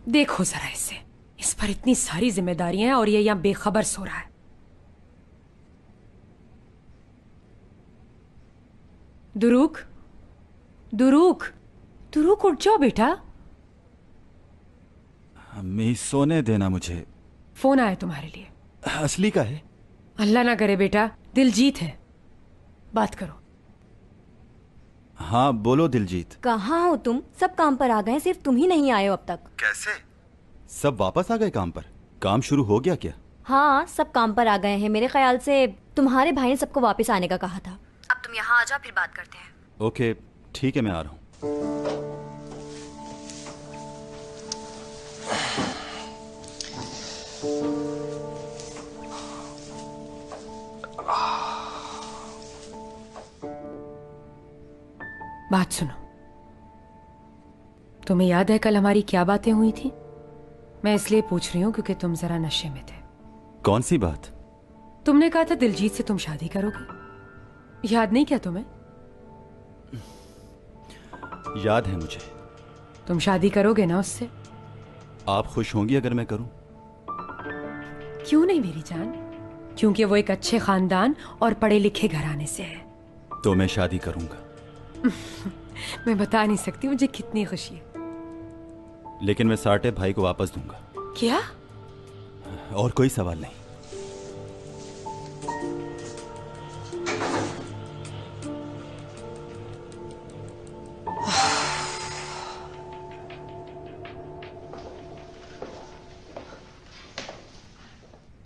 देखो जरा इसे, इस पर इतनी सारी जिम्मेदारियां हैं और ये यहां बेखबर सो रहा है। दुरूक, दुरूक, दुरूक उठ जाओ बेटा। अम्मी सोने देना मुझे। फोन आया तुम्हारे लिए। असली का है? अल्लाह ना करे बेटा, दिलजीत है, बात करो। हाँ बोलो दिलजीत। कहाँ हो तुम? सब काम पर आ गए, सिर्फ तुम ही नहीं आए हो अब तक। कैसे? सब वापस आ गए काम पर? काम शुरू हो गया क्या? हाँ, सब काम पर आ गए हैं। मेरे ख्याल से तुम्हारे भाई ने सबको वापस आने का कहा था। अब तुम यहाँ आ जाओ, फिर बात करते हैं। ओके ठीक है, मैं आ रहा हूँ। बात सुनो, तुम्हें याद है कल हमारी क्या बातें हुई थी? मैं इसलिए पूछ रही हूं क्योंकि तुम जरा नशे में थे। कौन सी बात? तुमने कहा था दिलजीत से तुम शादी करोगे, याद नहीं क्या तुम्हें? याद है मुझे। तुम शादी करोगे ना उससे? आप खुश होंगी अगर मैं करूं? क्यों नहीं मेरी जान, क्योंकि वो एक अच्छे खानदान और पढ़े लिखे घराने से है। तो मैं शादी करूंगा। मैं बता नहीं सकती मुझे कितनी खुशी है। लेकिन मैं साटे भाई को वापस दूंगा। क्या? और कोई सवाल नहीं।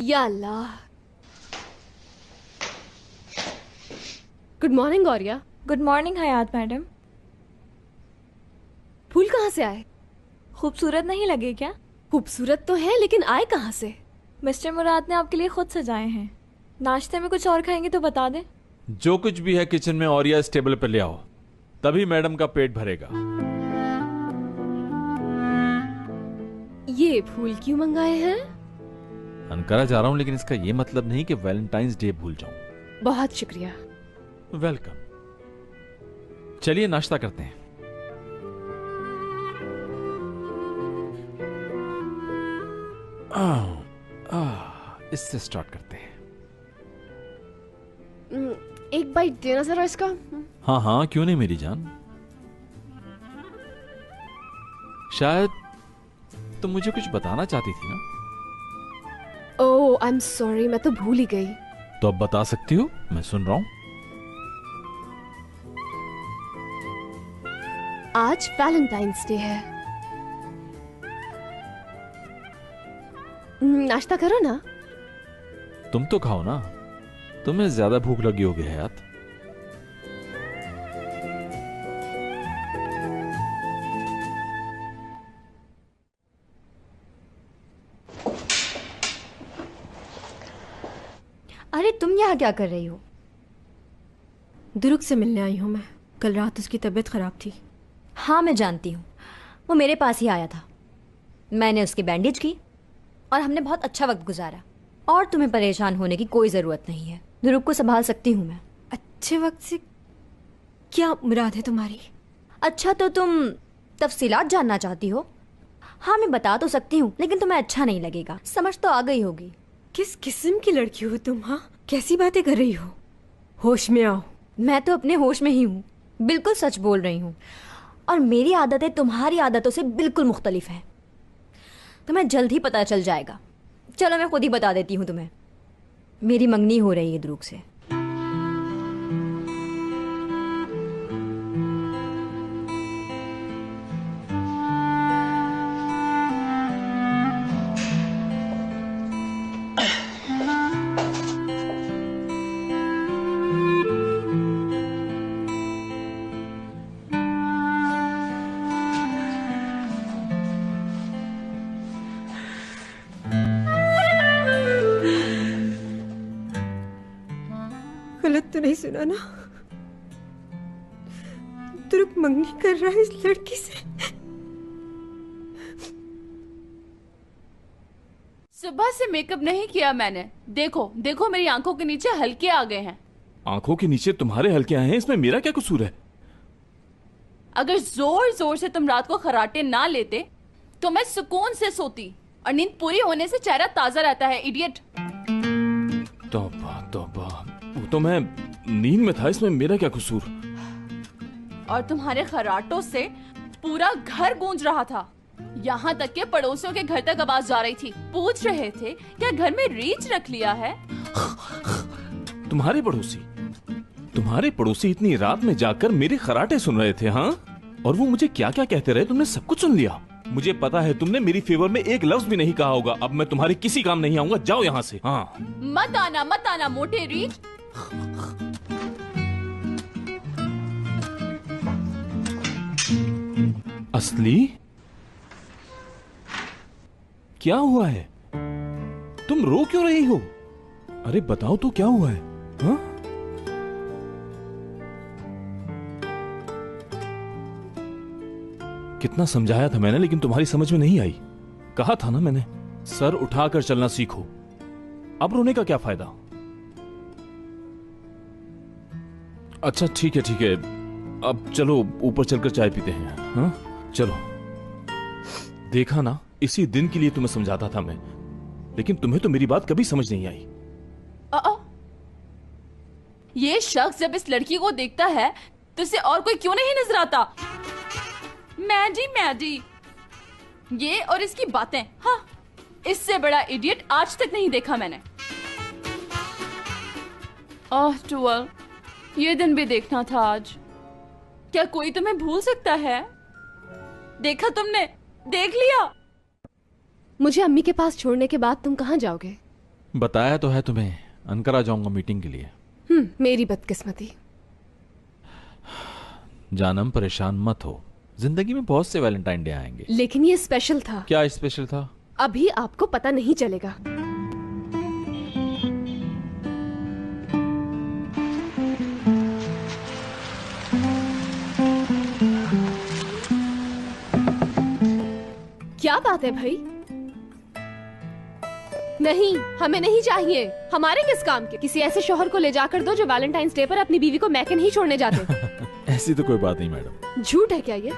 या अल्लाह। Good morning Gauriya. Good morning हयात मैडम। फूल कहाँ से आए? खूबसूरत नहीं लगे क्या? खूबसूरत तो है, लेकिन आए कहाँ से? मिस्टर मुराद ने आपके लिए खुद सजाए हैं। नाश्ते में कुछ और खाएंगे तो बता दें। जो कुछ भी है किचन में और या इस टेबल पर ले आओ, तभी मैडम का पेट भरेगा। ये फूल क्यों मंगाए हैं? अनकरा जा रहा हूं, लेकिन इसका ये मतलब नहीं कि वैलेंटाइंस डे भूल जाऊं। बहुत शुक्रिया। वेलकम। चलिए नाश्ता करते हैं। इससे स्टार्ट करते हैं। एक बाइट देना जरा इसका। हाँ हाँ, क्यों नहीं मेरी जान। शायद तुम मुझे कुछ बताना चाहती थी ना? ओह आई एम सॉरी, मैं तो भूल ही गई। तो अब बता सकती हो, मैं सुन रहा हूं। आज वैलेंटाइंस डे है। नाश्ता करो ना। तुम तो खाओ ना, तुम्हें ज्यादा भूख लगी होगी हयात। अरे तुम यहाँ क्या कर रही हो? दुरुक से मिलने आई हूँ मैं। कल रात उसकी तबीयत खराब थी। हाँ मैं जानती हूँ, वो मेरे पास ही आया था। मैंने उसकी बैंडेज की और हमने बहुत अच्छा वक्त गुजारा। और तुम्हें परेशान होने की कोई ज़रूरत नहीं है। दुरुक को संभाल सकती हूँ मैं। अच्छे वक्त से क्या मुराद है तुम्हारी? अच्छा तो तुम तफसीलात जानना चाहती हो? हाँ मैं बता तो सकती हूँ, लेकिन तुम्हें अच्छा नहीं लगेगा। समझ तो आ गई होगी। किस किस्म की लड़की हो तुम? हाँ कैसी बातें कर रही हो? होश में आओ। मैं तो अपने होश में ही हूँ, बिल्कुल सच बोल रही हूँ। और मेरी आदतें तुम्हारी आदतों से बिल्कुल मुख्तलिफ हैं। तुम्हें जल्द ही पता चल जाएगा। चलो मैं खुद ही बता देती हूँ तुम्हें। मेरी मंगनी हो रही है दुरूक से। गलत तो नहीं सुना ना? दुरुक मंगनी कर रहा है इस लड़की से। सुबह से मेकअप नहीं किया मैंने। देखो देखो मेरी आंखों के नीचे हल्के आ गए हैं। आंखों के नीचे तुम्हारे हल्के आए हैं, इसमें मेरा क्या कसूर है? अगर जोर जोर से तुम रात को खराटे ना लेते तो मैं सुकून से सोती और नींद पूरी होने से चेहरा ताजा रहता है, इडियट। तौबा तौबा, वो तो मैं नींद में था, इसमें मेरा क्या कसूर? और तुम्हारे खर्राटों से पूरा घर गूंज रहा था, यहाँ तक के पड़ोसियों के घर तक आवाज जा रही थी। पूछ रहे थे क्या घर में रीछ रख लिया है। तुम्हारे पड़ोसी इतनी रात में जाकर मेरे खराटे सुन रहे थे, हाँ? और वो मुझे क्या क्या कहते रहे, तुमने सब कुछ सुन लिया? मुझे पता है तुमने मेरी फेवर में एक लफ्ज भी नहीं कहा होगा। अब मैं तुम्हारे किसी काम नहीं आऊंगा, जाओ यहाँ से। हाँ, मत आना मोटे रीछ। असली क्या हुआ है? तुम रो क्यों रही हो? अरे बताओ तो क्या हुआ है? हाँ? कितना समझाया था मैंने, लेकिन तुम्हारी समझ में नहीं आई। कहा था ना मैंने, सर उठाकर चलना सीखो। अब रोने का क्या फायदा? अच्छा ठीक है, अब चलो ऊपर चलकर चाय पीते हैं। हाँ चलो। देखा ना, इसी दिन के लिए तुम्हें समझाता था मैं, लेकिन तुम्हें तो मेरी बात कभी समझ नहीं आई। ये शख्स जब इस लड़की को देखता है तो इसे और कोई क्यों नहीं नजर आता? मैडी, ये और इसकी बातें, हाँ, इससे बड़ा इडियट आज तक नहीं देखा मैंने। ओह टुअल, ये दिन भी देखना था आज। क्या कोई तुम्हें भूल सकता है? देखा तुमने, देख लिया। मुझे अम्मी के पास छोड़ने के बाद तुम कहाँ जाओगे? बताया तो है तुम्हें, अंकारा जाऊंगा मीटिंग के लिए। मेरी बदकिस्मती। जानम परेशान मत हो, जिंदगी में बहुत से वैलेंटाइन डे आएंगे। लेकिन ये स्पेशल था। क्या स्पेशल था? अभी आपको पता नहीं चलेगा। क्या बात है भाई? नहीं, हमें नहीं चाहिए। हमारे किस काम के? किसी ऐसे शौहर को ले जाकर दो जो वैलेंटाइंस डे पर अपनी बीवी को मैके नहीं छोड़ने जाते। ऐसी तो कोई बात नहीं मैडम। झूठ है क्या ये?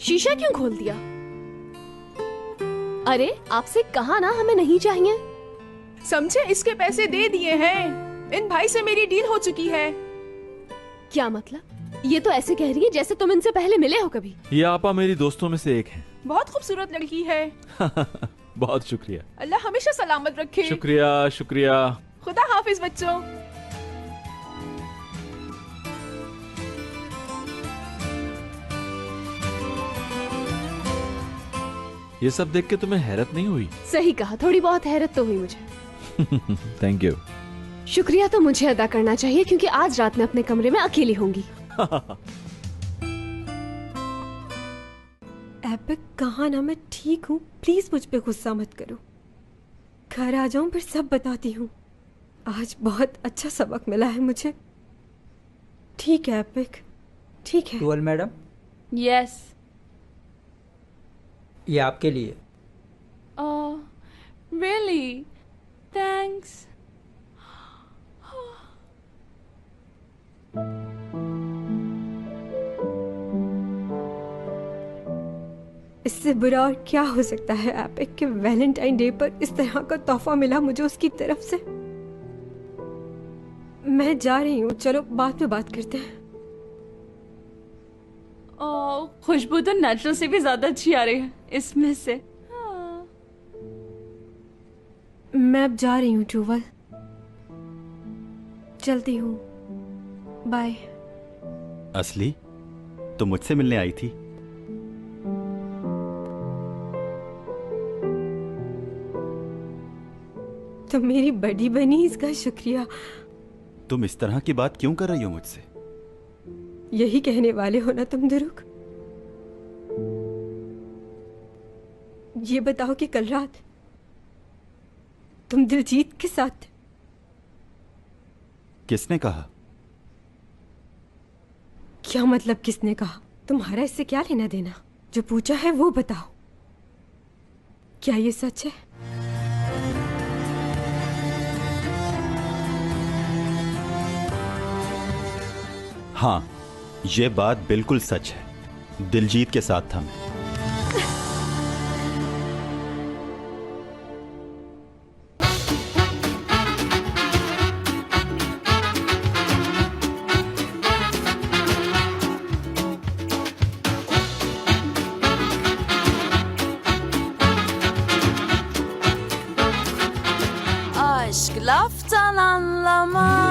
शीशा क्यों खोल दिया? अरे आपसे कहा ना हमें नहीं चाहिए। समझे, इसके पैसे दे दिए हैं। इन भाई से मेरी डील हो चुकी है। क्या मतलब? ये तो ऐसे कह रही है जैसे तुम इनसे पहले मिले हो कभी। ये आपा मेरी दोस्तों में से एक है। बहुत खूबसूरत लड़की है। बहुत शुक्रिया। अल्लाह हमेशा सलामत रखे। शुक्रिया। खुदा हाफिज बच्चों। ये सब देख के तुम्हें हैरत नहीं हुई? सही कहा, थोड़ी बहुत हैरत तो हुई मुझे। Thank you. शुक्रिया तो मुझे अदा करना चाहिए क्योंकि आज रात में अपने कमरे में अकेली होंगी। एपिक, कहा ना मैं ठीक हूँ, प्लीज मुझ पे गुस्सा मत करो। घर आ जाऊं फिर सब बताती हूँ। आज बहुत अच्छा सबक मिला है मुझे। ठीक है एपिक, ठीक है। टुअल मैडम, यस। ये आपके लिए। रियली? थैंक्स। इससे बुरा और क्या हो सकता है एपिक कि वैलेंटाइन डे पर इस तरह का तोहफा मिला मुझे उसकी तरफ से। मैं जा रही हूँ, चलो बाद में बात करते हैं। खुशबू तो नेचुरल से भी ज्यादा अच्छी आ रही है इसमें से। मैं अब जा रही हूँ टूवल, चलती हूँ, बाय। असली, तो मुझसे मिलने आई थी? तो मेरी बड़ी बनी, इसका शुक्रिया। तुम इस तरह की बात क्यों कर रही हो मुझसे? यही कहने वाले हो ना तुम दुरुक? ये बताओ कि कल रात तुम दिलजीत के साथ? किसने कहा? क्या मतलब किसने कहा? तुम्हारा इससे क्या लेना देना? जो पूछा है वो बताओ, क्या ये सच है? हाँ, ये बात बिल्कुल सच है। दिलजीत के साथ था मैं। Aşk laftan anlamaz.